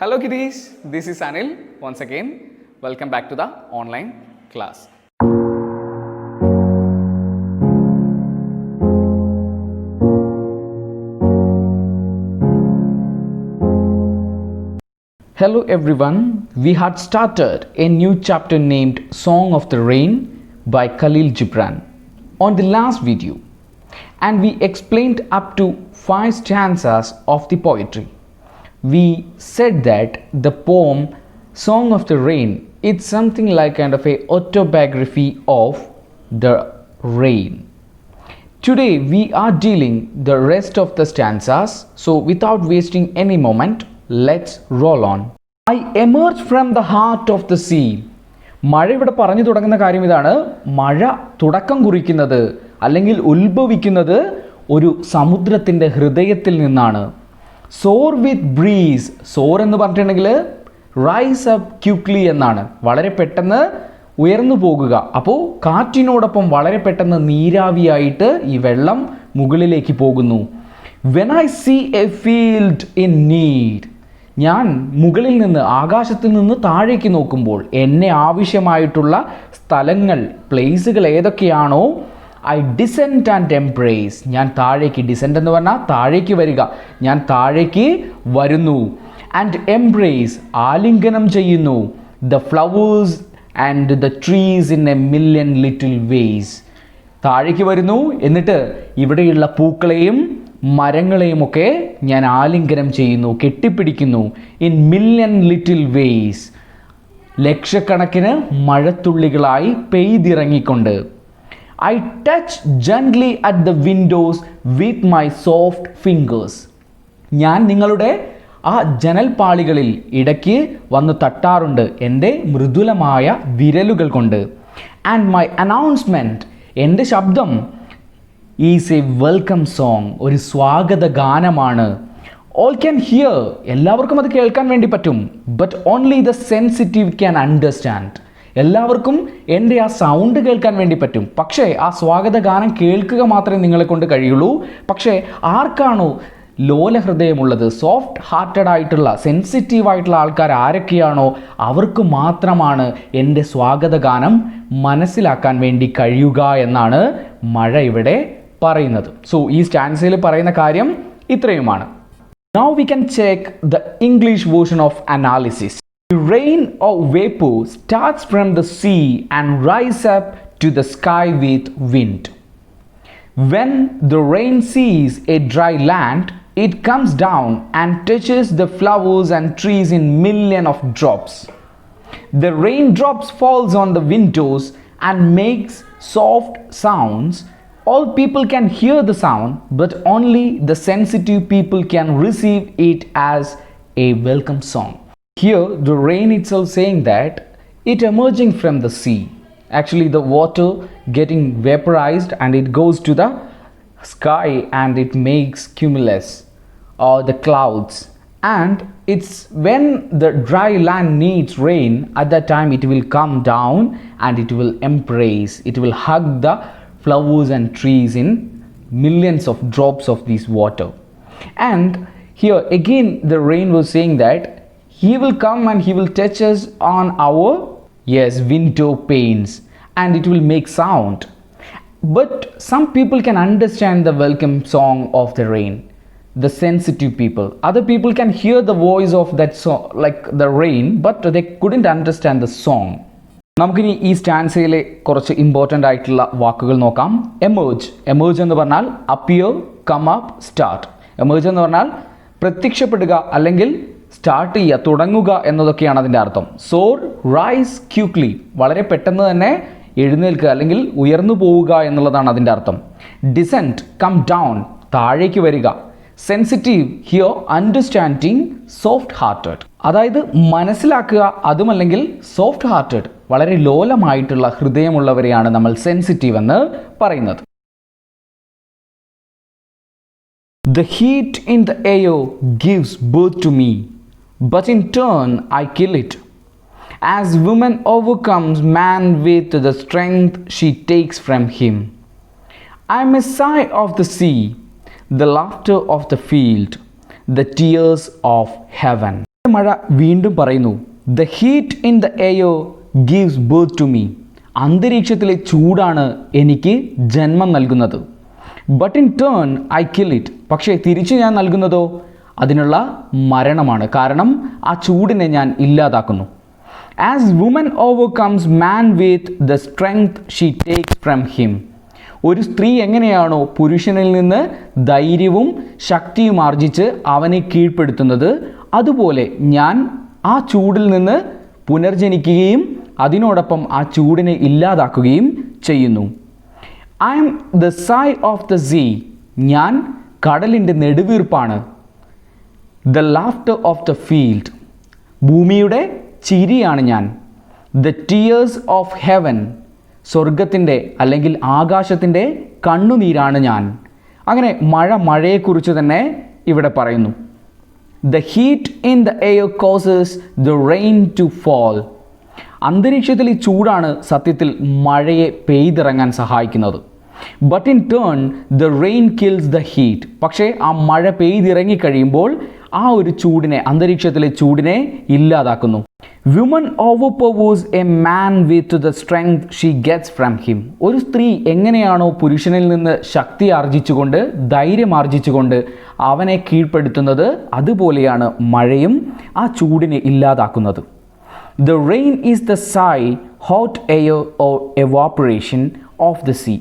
Hello kiddies, this is Anil once again. Welcome back to the online class. Hello everyone, we had started a new chapter named Song of the Rain by Khalil Gibran on the last video, and we explained up to 5 stanzas of the poetry. We said that the poem Song of the Rain is something like kind of a autobiography of the rain. Today we are dealing the rest of the stanzas, so without wasting any moment, let's roll on. I emerge from the heart of the sea. മഴ ഇവിടെ പറഞ്ഞു തുടങ്ങുന്ന കാര്യം ഇതാണ്. മഴ തുടക്കം കുറിക്കുന്നത് അല്ലെങ്കിൽ ഉത്ഭവിക്കുന്നത് ഒരു സമുദ്രത്തിൻ്റെ ഹൃദയത്തിൽ നിന്നാണ്. സോർ വിത്ത് ബ്രീസ്, സോർ എന്ന് പറഞ്ഞിട്ടുണ്ടെങ്കിൽ റൈസ് അപ്പ് ക്വിക്ലി എന്നാണ്, വളരെ പെട്ടെന്ന് ഉയർന്നു പോകുക. അപ്പോൾ കാറ്റിനോടൊപ്പം വളരെ പെട്ടെന്ന് നീരാവിയായിട്ട് ഈ വെള്ളം മുകളിലേക്ക് പോകുന്നു. When I see a field in need, ഞാൻ മുകളിൽ നിന്ന് ആകാശത്തിൽ നിന്ന് താഴേക്ക് നോക്കുമ്പോൾ എന്നെ ആവശ്യമായിട്ടുള്ള സ്ഥലങ്ങൾ, പ്ലേസുകൾ ഏതൊക്കെയാണോ, ഐ ഡിസെൻഡ് ആൻഡ് എംബ്രേസ്, ഞാൻ താഴേക്ക്, ഡിസെൻഡ് എന്ന് പറഞ്ഞാൽ താഴേക്ക് വരിക, ഞാൻ താഴേക്ക് വരുന്നു. ആൻഡ് എംബ്രേസ്, ആലിംഗനം ചെയ്യുന്നു. The flowers and the trees in a million little ways, താഴേക്ക് വരുന്നു, എന്നിട്ട് ഇവിടെയുള്ള പൂക്കളെയും മരങ്ങളെയുമൊക്കെ ഞാൻ ആലിംഗനം ചെയ്യുന്നു, കെട്ടിപ്പിടിക്കുന്നു. ഇൻ മില്യൺ ലിറ്റിൽ വേസ്, ലക്ഷക്കണക്കിന് മഴത്തുള്ളികളായി പെയ്തിറങ്ങിക്കൊണ്ട്. I touch gently at the windows with my soft fingers, ഞാൻ നിങ്ങളുടെ ആ ജനൽപ്പാളികളിൽ ഇടയ്ക്ക് വന്ന് തട്ടാറുണ്ട് എൻ്റെ മൃദുലമായ വിരലുകൾ കൊണ്ട്. ആൻഡ് മൈ അനൗൺസ്മെൻറ്റ്, എൻ്റെ ശബ്ദം ഈസ് എ വെൽക്കം സോങ്, ഒരു സ്വാഗത ഗാനമാണ്. ഓൾ ക്യാൻ ഹിയർ, എല്ലാവർക്കും അത് കേൾക്കാൻ വേണ്ടി പറ്റും. But only the sensitive can understand, എല്ലാവർക്കും എൻ്റെ ആ സൗണ്ട് കേൾക്കാൻ വേണ്ടി പറ്റും. പക്ഷേ ആ സ്വാഗത ഗാനം കേൾക്കുക മാത്രമേ നിങ്ങളെ കൊണ്ട് കഴിയുള്ളൂ. പക്ഷേ ആർക്കാണോ ലോലഹൃദയമുള്ളത്, സോഫ്റ്റ് ഹാർട്ടഡ് ആയിട്ടുള്ള, സെൻസിറ്റീവ് ആയിട്ടുള്ള ആൾക്കാർ ആരൊക്കെയാണോ അവർക്ക് മാത്രമാണ് എൻ്റെ സ്വാഗത ഗാനം മനസ്സിലാക്കാൻ വേണ്ടി കഴിയുക എന്നാണ് മഴ ഇവിടെ പറയുന്നത്. സോ ഈ സ്റ്റാൻസയിൽ പറയുന്ന കാര്യം ഇത്രയുമാണ്. Now we can check the English version of analysis. The rain or vapor starts from the sea and rises up to the sky with wind. When the rain sees a dry land, it comes down and touches the flowers and trees in millions of drops. The raindrops falls on the windows and makes soft sounds. All people can hear the sound, but only the sensitive people can receive it as a welcome song. Here the rain itself saying that it emerging from the sea. Actually the water getting vaporized and it goes to the sky and it makes cumulus or the clouds. And it's when the dry land needs rain, at that time it will come down and it will embrace, it will hug the flowers and trees in millions of drops of this water. And here again the rain was saying that he will come and he will touch us on our window panes and it will make sound. But some people can understand the welcome song of the rain, the sensitive people. Other people can hear the voice of that song, like the rain, but they couldn't understand the song. നമുക്കിനി ഈ സ്റ്റാൻസയിലെ കുറച്ച് important ആയിട്ടുള്ള വാക്കുകൾ നോക്കാം. Emerge, emerge എന്ന് പറഞ്ഞാൽ appear, come up, start. Emerge എന്ന് പറഞ്ഞാൽ പ്രത്യക്ഷപ്പെടുക അല്ലെങ്കിൽ സ്റ്റാർട്ട് ചെയ്യുക, തുടങ്ങുക എന്നതൊക്കെയാണ് അതിൻ്റെ അർത്ഥം. സോർ, റൈസ് ക്വിക്ലി, വളരെ പെട്ടെന്ന് തന്നെ എഴുന്നേൽക്കുക അല്ലെങ്കിൽ ഉയർന്നു പോവുക എന്നുള്ളതാണ് അതിൻ്റെ അർത്ഥം. ഡിസെൻഡ്, കം ഡൗൺ, താഴേക്ക് വരിക. Sensitive, here understanding, soft hearted, അതായത് മനസ്സിലാക്കുക, അതുമല്ലെങ്കിൽ സോഫ്റ്റ് ഹാർട്ടഡ്, വളരെ ലോലമായിട്ടുള്ള ഹൃദയമുള്ളവരെയാണ് നമ്മൾ സെൻസിറ്റീവ് എന്ന് പറയുന്നത്. The heat in the air gives birth to me, but in turn I kill it. As woman overcomes man with the strength she takes from him. I am a sigh of the sea, the laughter of the field, the tears of heaven. മഴ വീണ്ടും പറയുന്നു, the heat in the air gives birth to me. അന്തരീക്ഷത്തിലെ ചൂടാണ് എനിക്ക് ജന്മം നൽകുന്നത്. But in turn I kill it. പക്ഷേ തിരിച്ച് ഞാൻ നൽകുന്നതോ അതിനുള്ള മരണമാണ്. കാരണം ആ ചൂടിനെ ഞാൻ ഇല്ലാതാക്കുന്നു. As woman overcomes man with the strength she takes from him. ഒരു സ്ത്രീ എങ്ങനെയാണോ പുരുഷനിൽ നിന്ന് ധൈര്യവും ശക്തിയും ആർജിച്ച് അവനെ കീഴ്പ്പെടുത്തുന്നത്, അതുപോലെ ഞാൻ ആ ചൂടിൽ നിന്ന് പുനർജനിക്കുകയും അതിനോടൊപ്പം ആ ചൂടിനെ ഇല്ലാതാക്കുകയും ചെയ്യുന്നു. I am the sigh of the sea. ഞാൻ കടലിൻ്റെ നെടുവീർപ്പാണ്. The laughter of the field. ഭൂമിയുടെ ചിരിയാണ് ഞാൻ. The tears of heaven. സ്വർഗത്തിൻ്റെ അല്ലെങ്കിൽ ആകാശത്തിൻ്റെ കണ്ണുനീരാണ് ഞാൻ. അങ്ങനെ മഴയെക്കുറിച്ച് തന്നെ ഇവിടെ പറയുന്നു. The heat in the air causes the rain to fall. അന്തരീക്ഷത്തിൽ ഈ ചൂടാണ് സത്യത്തിൽ മഴയെ പെയ്തിറങ്ങാൻ സഹായിക്കുന്നത്. But in turn the rain kills the heat. പക്ഷേ ആ മഴ പെയ്തിറങ്ങിക്കഴിയുമ്പോൾ ആ ഒരു ചൂടിനെ, അന്തരീക്ഷത്തിലെ ചൂടിനെ ഇല്ലാതാക്കുന്നു. Woman overpowers a man with the strength she gets from him. ഒരു സ്ത്രീ എങ്ങനെയാണോ പുരുഷനിൽ നിന്ന് ശക്തി ആർജിച്ചുകൊണ്ട്, ധൈര്യം ആർജിച്ചുകൊണ്ട് അവനെ കീഴ്പ്പെടുത്തുന്നത്, അതുപോലെയാണ് മഴയും ആ ചൂടിനെ ഇല്ലാതാക്കുന്നത്. The rain is the sigh, hot air or evaporation of the sea.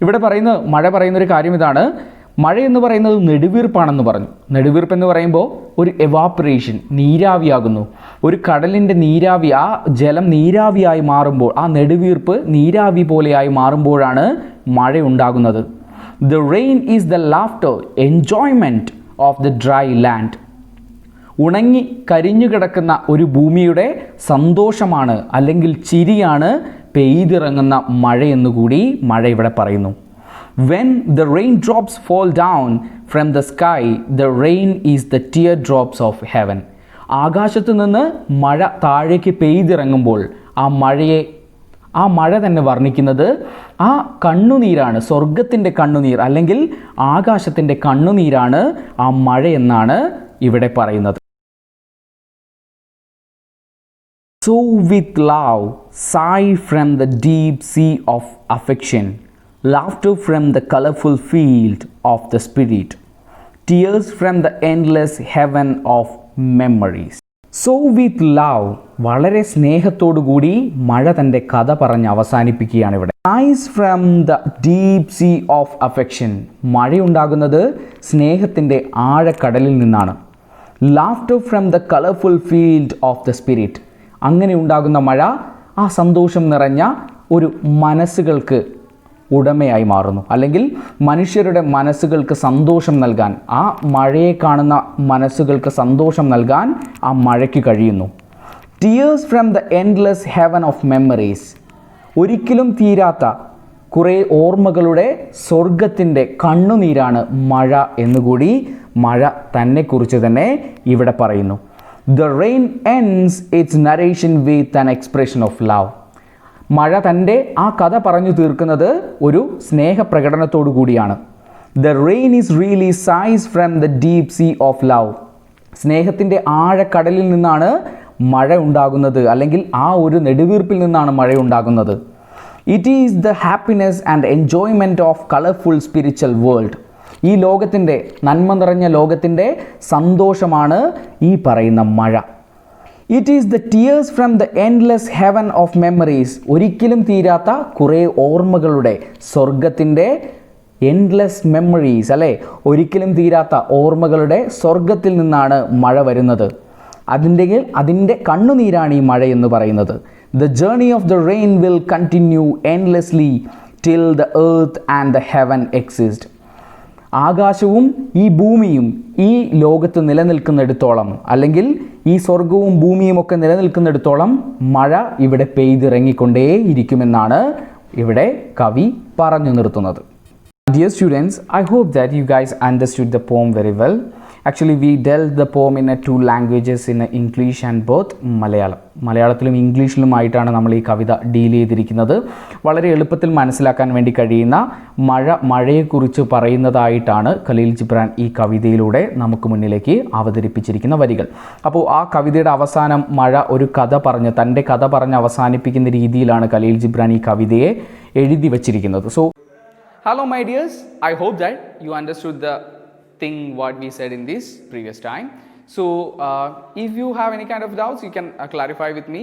ഇവിടെ മഴ പറയുന്നൊരു കാര്യം ഇതാണ്. മഴ എന്ന് പറയുന്നത് നെടുവീർപ്പാണെന്ന് പറഞ്ഞു. നെടുവീർപ്പ് എന്ന് പറയുമ്പോൾ ഒരു എവാപ്പറേഷൻ, നീരാവിയാകുന്നു. ഒരു കടലിൻ്റെ നീരാവി, ആ ജലം നീരാവിയായി മാറുമ്പോൾ, ആ നെടുവീർപ്പ് നീരാവി പോലെയായി മാറുമ്പോഴാണ് മഴ ഉണ്ടാകുന്നത്. The rain is the laughter, enjoyment of the dry land. ഉണങ്ങി കരിഞ്ഞു കിടക്കുന്ന ഒരു ഭൂമിയുടെ സന്തോഷമാണ് അല്ലെങ്കിൽ ചിരിയാണ് പെയ്തിറങ്ങുന്ന മഴയെന്നുകൂടി മഴ ഇവിടെ പറയുന്നു. When the raindrops fall down from the sky, the rain is the teardrops of heaven. ആകാശത്ത് നിന്ന് മഴ താഴേക്ക് പെയ്തിറങ്ങുമ്പോൾ ആ മഴ തന്നെ വർണ്ണിക്കുന്നത് ആ കണ്ണുനീരാണ്, സ്വർഗത്തിൻ്റെ കണ്ണുനീർ അല്ലെങ്കിൽ ആകാശത്തിൻ്റെ കണ്ണുനീരാണ് ആ മഴ എന്നാണ് ഇവിടെ പറയുന്നത്. So with love, sigh from the deep sea of affection, laughter from the colorful field of the spirit, tears from the endless heaven of memories. So with love, വളരെ സ്നേഹത്തോടുകൂടി മഴ തൻ്റെ കഥ പറഞ്ഞ് അവസാനിപ്പിക്കുകയാണ് ഇവിടെ. Sighs from the deep sea of affection. മഴയുണ്ടാകുന്നത് സ്നേഹത്തിൻ്റെ ആഴക്കടലിൽ നിന്നാണ്. Laughter from the colorful field of the spirit. അങ്ങനെ ഉണ്ടാകുന്ന മഴ ആ സന്തോഷം നിറഞ്ഞ ഒരു മനസ്സുകൾക്ക് ഉടമയായി മാറുന്നു. അല്ലെങ്കിൽ മനുഷ്യരുടെ മനസ്സുകൾക്ക് സന്തോഷം നൽകാൻ, ആ മഴയെ കാണുന്ന മനസ്സുകൾക്ക് സന്തോഷം നൽകാൻ ആ മഴയ്ക്ക് കഴിയുന്നു. Tears from the endless heaven of memories. ഒരിക്കലും തീരാത്ത കുറേ ഓർമ്മകളുടെ സ്വർഗത്തിൻ്റെ കണ്ണുനീരാണ് മഴ എന്നുകൂടി മഴ തന്നെക്കുറിച്ച് തന്നെ ഇവിടെ പറയുന്നു. The rain ends its narration with an expression of love. മഴ തൻ്റെ ആ കഥ പറഞ്ഞു തീർക്കുന്നത് ഒരു സ്നേഹപ്രകടനത്തോടു കൂടിയാണ്. The rain is really sighs from the deep sea of love. സ്നേഹത്തിൻ്റെ ആഴക്കടലിൽ നിന്നാണ് മഴ ഉണ്ടാകുന്നത്, അല്ലെങ്കിൽ ആ ഒരു നെടുവീർപ്പിൽ നിന്നാണ് മഴ ഉണ്ടാകുന്നത്. It is the happiness and enjoyment of colorful spiritual world. ഈ ലോകത്തിൻ്റെ, നന്മ നിറഞ്ഞ ലോകത്തിൻ്റെ സന്തോഷമാണ് ഈ പറയുന്ന മഴ. It is the tears from the endless heaven of memories. ഒരിക്കലും തീരാത്ത കുറേ ഓർമ്മകളുടെ സ്വർഗത്തിൻ്റെ എൻഡ്ലെസ് മെമ്മറീസ്, അല്ലേ, ഒരിക്കലും തീരാത്ത ഓർമ്മകളുടെ സ്വർഗത്തിൽ നിന്നാണ് മഴ വരുന്നത്. അതിൻ്റെ കണ്ണുനീരാണ് ഈ മഴ എന്ന് പറയുന്നത്. The journey of the rain will continue endlessly till the earth and the heaven exist. ആകാശവും ഈ ഭൂമിയും ഈ ലോകത്ത് നിലനിൽക്കുന്നിടത്തോളം, അല്ലെങ്കിൽ ഈ സ്വർഗവും ഭൂമിയും ഒക്കെ നിലനിൽക്കുന്നിടത്തോളം മഴ ഇവിടെ പെയ്തിറങ്ങിക്കൊണ്ടേയിരിക്കുമെന്നാണ് ഇവിടെ കവി പറഞ്ഞു നിർത്തുന്നത്. Dear students, I hope that you guys understood the poem very well. Actually, we dealt the poem in two languages, in English and both Malayalam. മലയാളത്തിലും ഇംഗ്ലീഷിലുമായിട്ടാണ് നമ്മൾ ഈ കവിത ഡീൽ ചെയ്തിരിക്കുന്നത്. വളരെ എളുപ്പത്തിൽ മനസ്സിലാക്കാൻ വേണ്ടി കഴിയുന്ന മഴയെക്കുറിച്ച് പറയുന്നതായിട്ടാണ് ഖലീൽ ജിബ്രാൻ ഈ കവിതയിലൂടെ നമുക്ക് മുന്നിലേക്ക് അവതരിപ്പിച്ചിരിക്കുന്ന വരികൾ. അപ്പോൾ ആ കവിതയുടെ അവസാനം മഴ ഒരു കഥ പറഞ്ഞ്, തൻ്റെ കഥ പറഞ്ഞ് അവസാനിപ്പിക്കുന്ന രീതിയിലാണ് ഖലീൽ ജിബ്രാൻ ഈ കവിതയെ എഴുതി വച്ചിരിക്കുന്നത്. So hello my dears, I hope that you understood the thing what we said in this previous time. So if you have any kind of doubts, you can clarify with me.